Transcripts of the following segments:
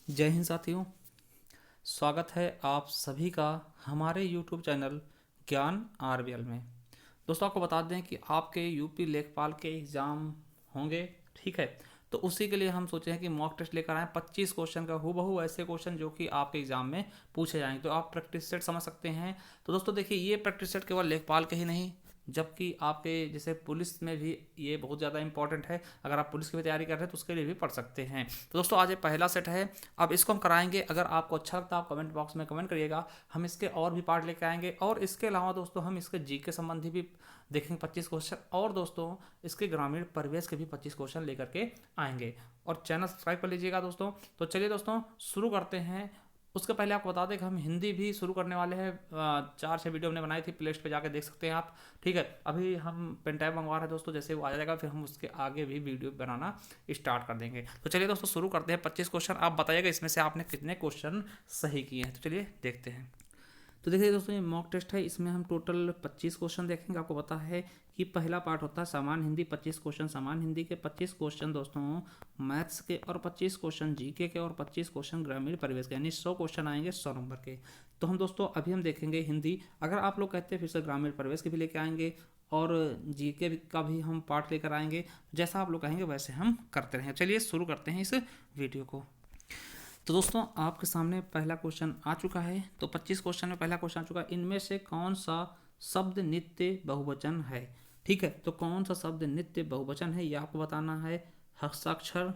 जय हिंद साथियों। स्वागत है आप सभी का हमारे YouTube चैनल ज्ञान आरबीएल में। दोस्तों आपको बता दें कि आपके यूपी लेखपाल के एग्ज़ाम होंगे, ठीक है। तो उसी के लिए हम सोचे हैं कि मॉक टेस्ट लेकर आए 25 क्वेश्चन का, हूबहू ऐसे क्वेश्चन जो कि आपके एग्ज़ाम में पूछे जाएंगे। तो आप प्रैक्टिस सेट समझ सकते हैं। तो दोस्तों देखिए, ये प्रैक्टिस सेट केवल लेखपाल के ही नहीं, जबकि आपके जैसे पुलिस में भी ये बहुत ज़्यादा इंपॉर्टेंट है। अगर आप पुलिस की भी तैयारी कर रहे हैं तो उसके लिए भी पढ़ सकते हैं। तो दोस्तों आज ये पहला सेट है। अब इसको हम कराएंगे। अगर आपको अच्छा लगता है आप कमेंट बॉक्स में कमेंट करिएगा। हम इसके और भी पार्ट लेकर आएंगे, और इसके अलावा दोस्तों हम इसके जीके संबंधी भी देखेंगे 25 क्वेश्चन, और दोस्तों इसके ग्रामीण परिवेश के भी 25 क्वेश्चन लेकर के आएंगे। और चैनल सब्सक्राइब कर लीजिएगा दोस्तों। तो चलिए दोस्तों शुरू करते हैं। उसके पहले आपको बता दें कि हम हिंदी भी शुरू करने वाले हैं। 4-6 वीडियो हमने बनाई थी, प्लेलिस्ट पे जाके देख सकते हैं आप, ठीक है। अभी हम पेन ड्राइव मंगवा रहे हैं दोस्तों, जैसे वो आ जाएगा फिर हम उसके आगे भी वीडियो बनाना स्टार्ट कर देंगे। तो चलिए दोस्तों शुरू करते हैं। 25 क्वेश्चन, आप बताइएगा इसमें से आपने कितने क्वेश्चन सही किए हैं। तो चलिए देखते हैं। तो देखिए दोस्तों, ये मॉक टेस्ट है, इसमें हम टोटल 25 क्वेश्चन देखेंगे। आपको पता है कि पहला पार्ट होता है सामान्य हिंदी, 25 क्वेश्चन सामान्य हिंदी के, 25 क्वेश्चन दोस्तों मैथ्स के, और 25 क्वेश्चन जीके के, और 25 क्वेश्चन ग्रामीण परिवेश के, यानी 100 क्वेश्चन आएंगे 100 नंबर के। तो हम दोस्तों अभी हम देखेंगे हिंदी। अगर आप लोग कहते हैं फिर से ग्रामीण परिवेश के भी लेके आएंगे, और जीके का भी हम पार्ट लेकर आएंगे। जैसा आप लोग कहेंगे वैसे हम करते रहेंगे। चलिए शुरू करते हैं इस वीडियो को। तो दोस्तों आपके सामने पहला क्वेश्चन आ चुका है। तो 25 क्वेश्चन में पहला क्वेश्चन आ चुका है, इनमें से कौन सा शब्द नित्य बहुवचन है। ठीक है, तो कौन सा शब्द नित्य बहुवचन है ये आपको बताना है। हस्ताक्षर,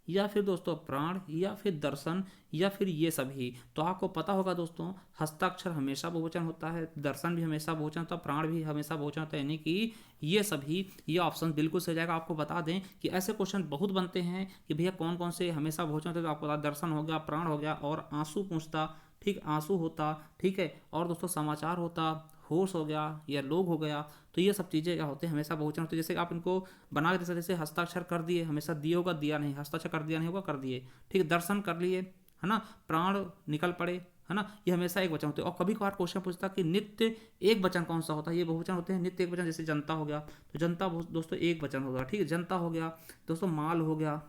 या फिर दोस्तों प्राण, या फिर दर्शन, या फिर ये सभी। तो आपको पता होगा दोस्तों, हस्ताक्षर हमेशा बहुवचन होता है, दर्शन भी हमेशा बहुवचन होता है, प्राण भी हमेशा बहुवचन होता है, यानी कि ये सभी, ये ऑप्शन बिल्कुल सही जाएगा। आपको बता दें कि ऐसे क्वेश्चन बहुत बनते हैं कि भैया कौन कौन से हमेशा बहुवचन होते हैं। तो आपको बता, दर्शन हो गया, प्राण हो गया, और आंसू पूछता, ठीक, आंसू होता, ठीक है, और दोस्तों समाचार होता, होश हो गया, या लोग हो गया। तो ये सब चीज़ें क्या होते हैं, हमेशा बहुवचन होते हैं। जैसे आप इनको बना के जैसे हस्ताक्षर कर दिए, हमेशा दिए होगा, दिया नहीं, हस्ताक्षर कर दिया नहीं होगा, कर दिए, ठीक है। दर्शन कर लिए, है ना, प्राण निकल पड़े, है ना, ये हमेशा एक वचन होते हैं। और कभी कभार क्वेश्चन पूछता कि नित्य एक वचन कौन सा होता है, ये बहुवचन होते हैं। नित्य एक वचन जैसे जनता हो गया, तो जनता दोस्तों एक वचन होगा, ठीक है, जनता हो गया। दोस्तों माल हो गया,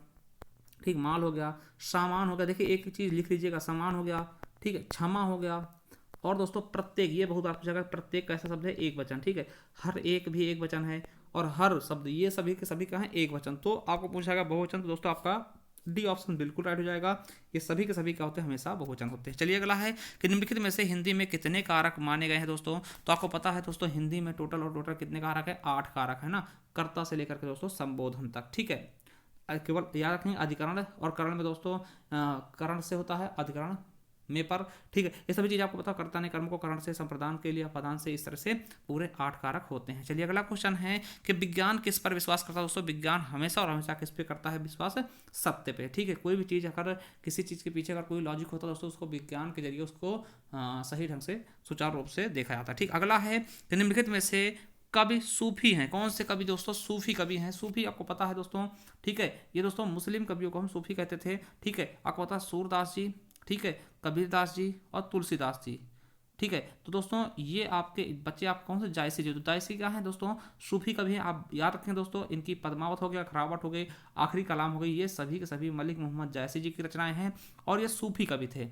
ठीक, माल हो गया। सामान हो गया, देखिए एक चीज़ लिख लीजिएगा, सामान हो गया, ठीक है। क्षमा हो गया। और दोस्तों प्रत्येक, ये बहुत बार पूछा गया, प्रत्येक कैसा शब्द है, एक वचन, ठीक है। हर एक भी एक वचन है, और हर शब्द, ये सभी के सभी का है एक वचन। तो आपको पूछा गया बहुवचन, तो दोस्तों आपका डी ऑप्शन बिल्कुल राइट हो जाएगा। ये सभी के सभी क्या होते हैं, हमेशा बहुवचन होते हैं। चलिए अगला है कि निम्नलिखित में से हिंदी में कितने कारक माने गए हैं दोस्तों। तो आपको पता है दोस्तों, हिंदी में टोटल और टोटल कितने कारक है, 8 कारक है ना, कर्ता से लेकर के दोस्तों संबोधन तक, ठीक है। केवल याद रखेंगे अधिकरण और करण में दोस्तों, करण से होता है अधिकरण में पर, ठीक है। ये सभी चीज़ आपको पता, कर्ता ने कर्म को करण से, संप्रदान के लिए अपदान से, इस तरह से पूरे 8 कारक होते हैं। चलिए अगला क्वेश्चन है कि विज्ञान किस पर विश्वास करता है दोस्तों। विज्ञान हमेशा और हमेशा किस पे करता है विश्वास, सत्य पे, ठीक है। कोई भी चीज़ अगर किसी चीज़ के पीछे अगर कोई लॉजिक होता है दोस्तों, उसको विज्ञान के जरिए उसको सही ढंग से सुचारू रूप से देखा जाता है, ठीक। अगला है कि निम्नलिखित में से कवि सूफी हैं, कौन से कवि दोस्तों सूफी कवि हैं। सूफी आपको पता है दोस्तों, ठीक है, ये दोस्तों मुस्लिम कवियों को हम सूफी कहते थे, ठीक है। आपको पता है सूरदास जी, ठीक है, कबीरदास जी, और तुलसीदास जी, ठीक है। तो दोस्तों ये आपके बच्चे, आप कौन से, जायसी जी, तो जायसी क्या है दोस्तों, सूफी कवि हैं। आप याद रखें दोस्तों, इनकी पद्मावत हो गया, खरावट हो गई, आखिरी कलाम हो गई, ये सभी के सभी मलिक मोहम्मद जायसी जी की रचनाएं हैं, और ये सूफी कवि थे,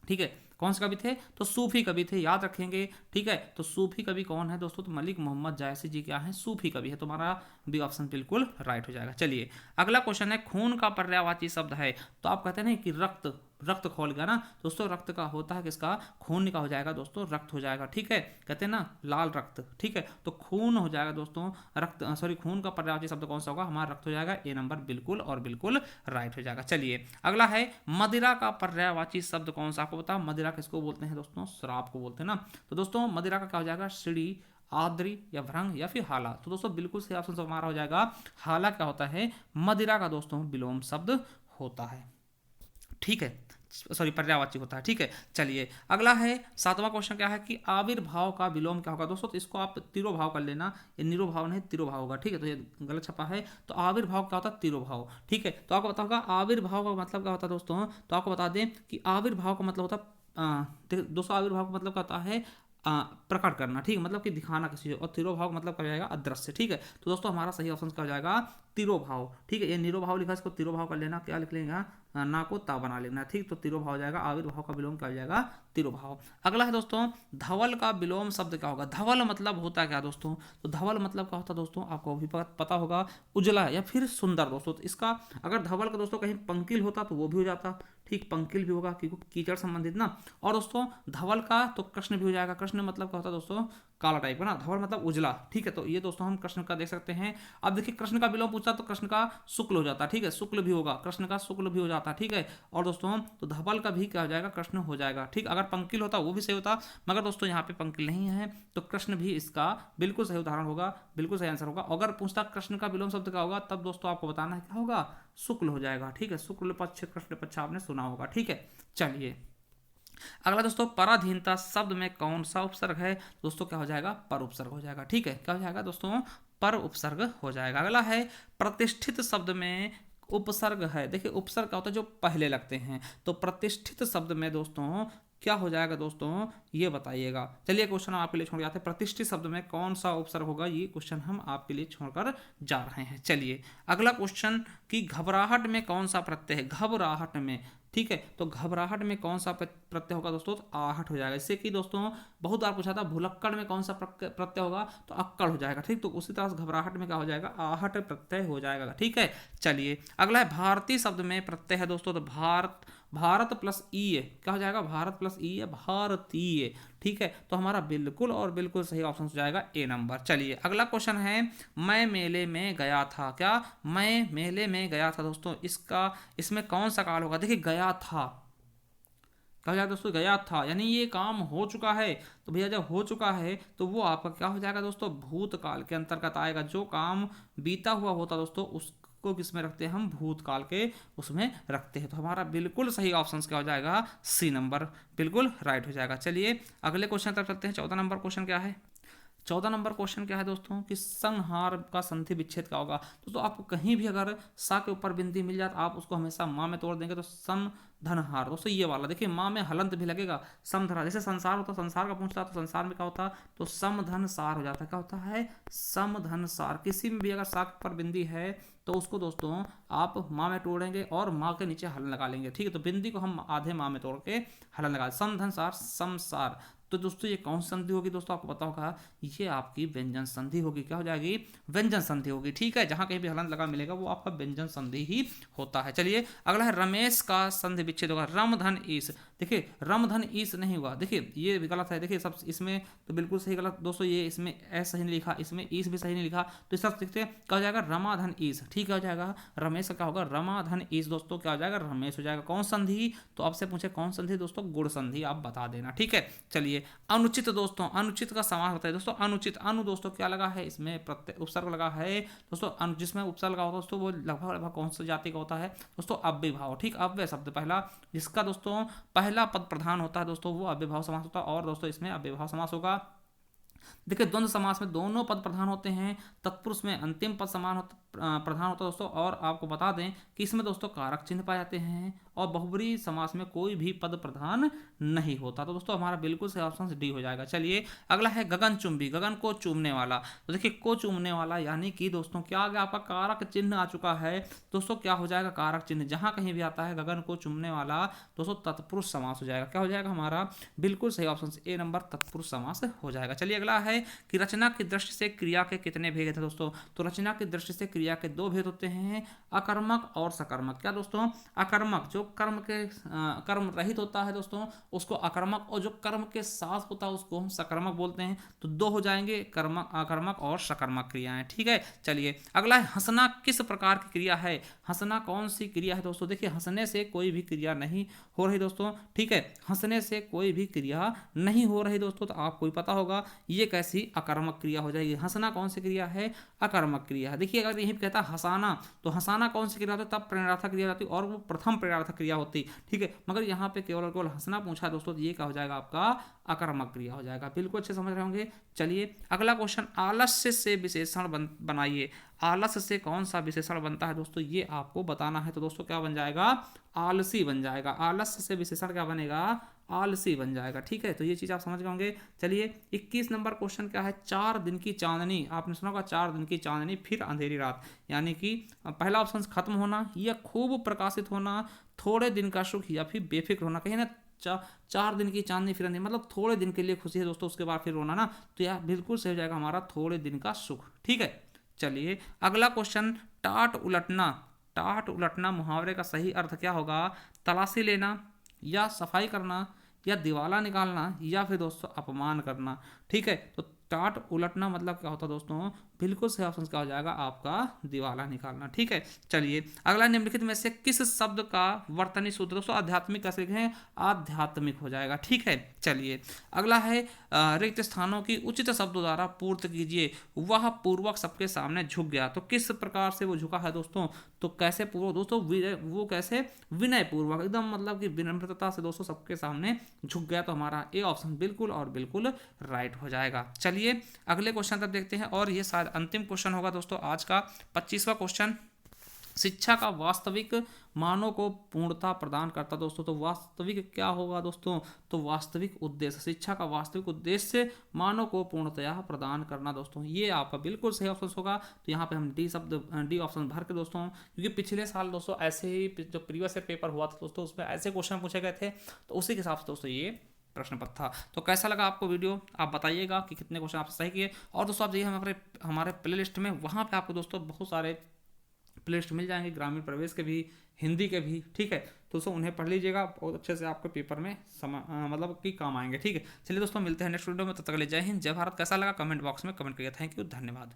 ठीक है। कौन से कवि थे, तो सूफी कवि थे, याद रखेंगे, ठीक है। तो सूफी कवि कौन है दोस्तों, तो मलिक मोहम्मद जायसी जी क्या है, सूफी कवि है। तुम्हारा बी ऑप्शन बिल्कुल राइट हो जाएगा। चलिए अगला क्वेश्चन है, खून का पर्यायवाची शब्द है। तो आप कहते हैं ना कि रक्त, रक्त खोल गया ना दोस्तों, रक्त का होता है किसका, खून का हो जाएगा दोस्तों, रक्त हो जाएगा, ठीक है। कहते हैं ना लाल रक्त, ठीक है, तो खून हो जाएगा दोस्तों, रक्त, सॉरी, खून का पर्यायवाची शब्द कौन सा होगा, हमारा रक्त हो जाएगा। ए नंबर बिल्कुल और बिल्कुल राइट हो जाएगा। चलिए अगला है, मदिरा का पर्यायवाची शब्द कौन सा। आपको पता, मदिरा किसको बोलते हैं दोस्तों, शराब को बोलते हैं ना। तो दोस्तों मदिरा का क्या हो जाएगा, श्री, आद्री, या भ्रंग, या फिर हाला। तो दोस्तों बिल्कुल सही ऑप्शन हमारा हो जाएगा हाला। क्या होता है, मदिरा का दोस्तों विलोम शब्द होता है, ठीक है, सॉरी पर्यायवाची होता है, ठीक है। चलिए अगला है, 7वां क्वेश्चन क्या है कि आविर्भाव का विलोम क्या होगा दोस्तों। तो इसको आप तिरोभाव कर लेना, ये निरोभाव नहीं तिरोभाव होगा, ठीक है। तो ये गलत छपा है, तो आविर्भाव क्या होता है, तिरोभाव, ठीक है। तो आपको पता होगा आविर्भाव का मतलब क्या होता है दोस्तों। तो आपको बता दें कि आविर्भाव का मतलब होता है, दोस्तों आविर्भाव का मतलब क्या होता है, प्रकट करना, ठीक है, मतलब कि दिखाना किसी को। और तिरोभाव मतलब क्या हो जाएगा, अदृश्य, ठीक है। तो दोस्तों हमारा सही ऑप्शन क्या हो जाएगा, तिरोभाव, ठीक है। ये निरोभाव लिखा, इसको तिरोभाव कर लेना, क्या लिख लेंगे ना को ता बना लेना, ठीक। तो तिरोभाव हो जाएगा, आविर्भाव का विलोम क्या हो जाएगा, तिरोभाव। अगला है दोस्तों धवल का विलोम शब्द क्या होगा। धवल मतलब होता है क्या दोस्तों, तो धवल मतलब क्या होता है दोस्तों, आपको भी पता होगा, उजला या फिर सुंदर दोस्तों। तो इसका अगर धवल का दोस्तों कहीं पंकिल होता तो वो भी हो जाता, ठीक, पंकिल भी होगा क्योंकि कीचड़ संबंधित ना। और दोस्तों धवल का तो कृष्ण भी हो जाएगा। कृष्ण मतलब क्या होता है दोस्तों, काला टाइप का ना, धवल मतलब उजला, ठीक है। तो ये दोस्तों हम कृष्ण का देख सकते हैं। अब देखिए कृष्ण का विलोम पूछता तो कृष्ण का शुक्ल हो जाता, ठीक है, शुक्ल भी होगा, कृष्ण का शुक्ल भी हो जाता, ठीक है। और दोस्तों तो धवल का भी क्या हो जाएगा, कृष्ण हो जाएगा, ठीक। अगर पंकिल होता वो भी सही होता, मगर दोस्तों यहाँ पे पंकिल नहीं है तो कृष्ण भी इसका बिल्कुल सही उदाहरण होगा, बिल्कुल सही आंसर होगा। अगर पूछता कृष्ण का विलोम शब्द क्या होगा, तब दोस्तों आपको बताना है क्या होगा, शुक्ल हो जाएगा, ठीक है। शुक्ल पक्ष कृष्ण पक्ष आपने सुना होगा, ठीक है। चलिए अगला दोस्तों पराधीनता शब्द में कौन सा उपसर्ग है, दोस्तों क्या हो जाएगा, पर उपसर्ग हो जाएगा, ठीक है। क्या हो जाएगा दोस्तों, पर उपसर्ग हो जाएगा। अगला है प्रतिष्ठित शब्द में उपसर्ग है। देखिए उपसर्ग क्या होता है, जो पहले लगते हैं। तो प्रतिष्ठित शब्द में दोस्तों क्या हो जाएगा दोस्तों, ये बताइएगा। चलिए क्वेश्चन हम आपके लिए छोड़ जाते हैं, प्रतिष्ठित शब्द में कौन सा उपसर्ग होगा, ये क्वेश्चन हम आपके लिए छोड़कर जा रहे हैं। चलिए अगला क्वेश्चन कि घबराहट में कौन सा प्रत्यय है। घबराहट में, ठीक है, तो घबराहट में कौन सा प्रत्यय होगा दोस्तों, तो आहट हो जाएगा। इससे कि दोस्तों बहुत बार पूछा था भुलक्कड़ में कौन सा प्रत्यय होगा, तो अक्कड़ हो जाएगा, ठीक। तो उसी तरह से घबराहट में क्या हो जाएगा, आहट प्रत्यय हो जाएगा, ठीक है। चलिए अगला है भारतीय शब्द में प्रत्यय है दोस्तों, तो भारत प्लस ई है, क्या हो जाएगा, भारत प्लस ई है, भारतीय, ठीक है। तो हमारा बिल्कुल और बिल्कुल सही ऑप्शन हो जाएगा ए नंबर। चलिए अगला क्वेश्चन है मैं मेले में गया था। क्या, मैं मेले में गया था दोस्तों, इसमें कौन सा काल होगा। देखिए गया था, कहा जाए दोस्तों गया था यानी ये काम हो चुका है। तो भैया जब हो चुका है तो वो आपका क्या हो जाएगा दोस्तों, भूतकाल के अंतर्गत आएगा। जो काम बीता हुआ होता दोस्तों उसको किसमें रखते हैं हम, भूतकाल के उसमें रखते हैं। तो हमारा बिल्कुल सही ऑप्शन क्या हो जाएगा, सी नंबर, बिल्कुल राइट हो जाएगा। चलिए अगले क्वेश्चन तक चलते हैं। 14 नंबर क्वेश्चन क्या है, 14 नंबर क्वेश्चन क्या है दोस्तों कि संहार का संधि विच्छेद क्या होगा। दोस्तों आपको कहीं भी अगर सा के ऊपर बिंदी मिल जाए आप उसको हमेशा माँ में तोड़ देंगे, तो सम धनहार। दोस्तों ये वाला देखिए माँ में हलंत भी लगेगा, समधरा। जैसे संसार होता, संसार का पूछता तो संसार में क्या होता, तो समधन सार हो जाता है। क्या होता है, समधन सार। किसी में भी अगर सा के ऊपर बिंदी है तो उसको दोस्तों आप माँ में तोड़ेंगे और माँ के नीचे हलन लगा लेंगे, ठीक है। तो बिंदी को हम आधे माँ में तोड़ के हलन लगा, समधन सार समसार। तो दोस्तों ये कौन सी संधि होगी, दोस्तों आपको पता होगा ये आपकी व्यंजन संधि होगी। क्या हो जाएगी, व्यंजन संधि होगी, ठीक है। जहां कहीं भी हलन लगा मिलेगा वो आपका व्यंजन संधि ही होता है। चलिए अगला है रमेश का संधि विच्छेद होगा, रमधन ईस। देखिए रमधन ईस नहीं हुआ, देखिए ये भी गलत है। देखिए सब इसमें तो बिल्कुल सही गलत दोस्तों, ये इसमें एस सही नहीं लिखा, इसमें ईस भी सही नहीं लिखा, तो इस तरह देखते हैं क्या हो जाएगा, रमाधन ईस, ठीक है। हो जाएगा रमेश का क्या होगा, रमाधन ईस। दोस्तों क्या हो जाएगा, रमेश हो जाएगा। कौन संधि, तो आपसे पूछे कौन संधि दोस्तों, गुण संधि, आप बता देना, ठीक है। चलिए अनुचित दोस्तों, अनुचित का समास होता है दोस्तों, अनुचित। अनु दोस्तों क्या लगा है, इसमें प्रत्यय उपसर्ग लगा है दोस्तों। जिसमें उपसर्ग लगा होता है दोस्तों वो लगभग कौन सी जाति का होता है दोस्तों, अव्ययभाव, ठीक। अव्यय शब्द पहला जिसका दोस्तों पहला पद प्रधान होता है दोस्तों वो अव्ययभाव समास होता है। और दोस्तों इसमें अव्ययभाव समास होगा। देखिए द्वंद्व समास में दोनों पद प्रधान होते हैं, तत्पुरुष में अंतिम पद प्रधान होता है दोस्तों। और आपको बता दें कि इसमें दोस्तों कारक चिन्ह पाए जाते हैं, और बहुब्रीहि समास में कोई भी पद प्रधान नहीं होता। तो दोस्तों हमारा बिल्कुल सही ऑप्शन डी हो जाएगा। चलिए अगला है गगनचुंबी, गगन को चूमने वाला। तो देखिए को चूमने वाला यानी कि दोस्तों क्या आ गया, आपका कारक चिन्ह आ चुका है दोस्तों। क्या हो जाएगा, कारक चिन्ह जहां कहीं भी आता है गगन को चूमने वाला दोस्तों तत्पुरुष समास हो जाएगा। क्या हो जाएगा हमारा बिल्कुल सही ऑप्शन ए नंबर, तत्पुरुष समास हो जाएगा। चलिए अगला है कि रचना की दृष्टि से क्रिया के कितने भेद हैं दोस्तों। तो रचना की दृष्टि से क्रिया के दो भेद होते हैं, अकर्मक और सकर्मक। क्या दोस्तों, अकर्मक जो कर्म के कर्म रहित होता है दोस्तों उसको अकर्मक, और जो कर्म के साथ होता है उसको हम सकर्मक बोलते हैं। तो दो हो जाएंगे, कर्मक, अकर्मक और सकर्मक क्रियाएं, ठीक है। चलिए अगला है हंसना किस प्रकार की क्रिया है। हंसना कौन सी क्रिया है दोस्तों, देखिए हंसने से कोई भी क्रिया नहीं हो रही दोस्तों, ठीक है। हंसने से कोई भी क्रिया नहीं हो रही दोस्तों, तो आपको ही पता होगा ये कैसी अकर्मक क्रिया हो जाएगी। हंसना कौन सी क्रिया है, अकर्मक क्रिया है। देखिए अगर यही कहता है हंसाना, तो हंसाना कौन सी क्रिया होती है, तब प्रेरणार्थक क्रिया होती है और वो प्रथम प्रेरणार्थक क्रिया होती, ठीक है। मगर यहाँ पे केवल केवल हंसना पूछा दोस्तों, तो ये क्या हो जाएगा आपका अकर्मक क्रिया हो जाएगा। बिल्कुल अच्छे समझ रहे होंगे। चलिए अगला क्वेश्चन, आलस्य से विशेषण बनाइए। आलस से कौन सा विशेषण बनता है दोस्तों, ये आपको बताना है। तो दोस्तों क्या बन जाएगा, आलसी बन जाएगा। आलस से विशेषण क्या बनेगा, आलसी बन जाएगा। ठीक है, तो ये चीज़ आप समझ गए होंगे। चलिए 21 नंबर क्वेश्चन क्या है, 4 दिन की चांदनी। आपने सुना होगा 4 दिन की चांदनी फिर अंधेरी रात, यानी कि पहला ऑप्शन खत्म होना या खूब प्रकाशित होना, थोड़े दिन का सुख या फिर बेफिक्र होना। कहीं ना 4 दिन की चांदनी फिर अंधेरी, मतलब थोड़े दिन के लिए खुशी है दोस्तों, उसके बाद फिर रोना ना, तो यह बिल्कुल सही हो जाएगा हमारा थोड़े दिन का सुख। ठीक है, चलिए अगला क्वेश्चन, टाट उलटना। टाट उलटना मुहावरे का सही अर्थ क्या होगा, तलाशी लेना या सफाई करना या दिवाला निकालना या फिर दोस्तों अपमान करना। ठीक है, तो टाट उलटना मतलब क्या होता है दोस्तों, बिल्कुल सही ऑप्शन क्या हो जाएगा आपका, दिवाला निकालना। ठीक है, चलिए अगला, निम्नलिखित में से किस शब्द का वर्तनी सूत्र, दोस्तों आध्यात्मिक कैसे लिखें, आध्यात्मिक हो जाएगा। ठीक है, चलिए अगला है, रिक्त स्थानों की उचित शब्दों द्वारा पूर्त कीजिए। वह पूर्वक सबके सामने झुक गया, तो किस प्रकार से वो झुका है दोस्तों, तो कैसे पूर्वक दोस्तों, वो कैसे, विनय पूर्वक, एकदम मतलब कि विनम्रता से दोस्तों सबके सामने झुक गया। तो हमारा ए ऑप्शन बिल्कुल और बिल्कुल राइट हो जाएगा। चलिए अगले क्वेश्चन तक देखते हैं, और ये शायद अंतिम क्वेश्चन होगा दोस्तों आज का, 25वां क्वेश्चन, शिक्षा का वास्तविक मानव को पूर्णता प्रदान करता। दोस्तों तो वास्तविक क्या होगा दोस्तों, तो वास्तविक उद्देश्य, शिक्षा का वास्तविक उद्देश्य मानव को पूर्णतया प्रदान करना। दोस्तों ये आपका बिल्कुल सही ऑप्शन होगा। तो यहाँ पे हम डी ऑप्शन भर के दोस्तों, क्योंकि पिछले साल दोस्तों ऐसे ही जो प्रीवियस ईयर पेपर हुआ था दोस्तों, उसमें ऐसे क्वेश्चन पूछे गए थे, तो उसी के हिसाब से दोस्तों ये प्रश्न पत्र था। तो कैसा लगा आपको वीडियो, आप बताइएगा कि कितने क्वेश्चन आपसे सही किए। और दोस्तों आप जाइए हमारे हमारे प्ले लिस्ट में, वहाँ पे आपको दोस्तों बहुत सारे प्ले लिस्ट मिल जाएंगे, ग्रामीण प्रवेश के भी, हिंदी के भी। ठीक है, तो दोस्तों उन्हें पढ़ लीजिएगा, बहुत अच्छे से आपके पेपर में मतलब कि काम आएंगे। ठीक है, चलिए दोस्तों मिलते हैं नेक्स्ट वीडियो में, तब तक के लिए जय हिंद जय भारत। कैसा लगा कमेंट बॉक्स में कमेंट करिए। थैंक यू, धन्यवाद।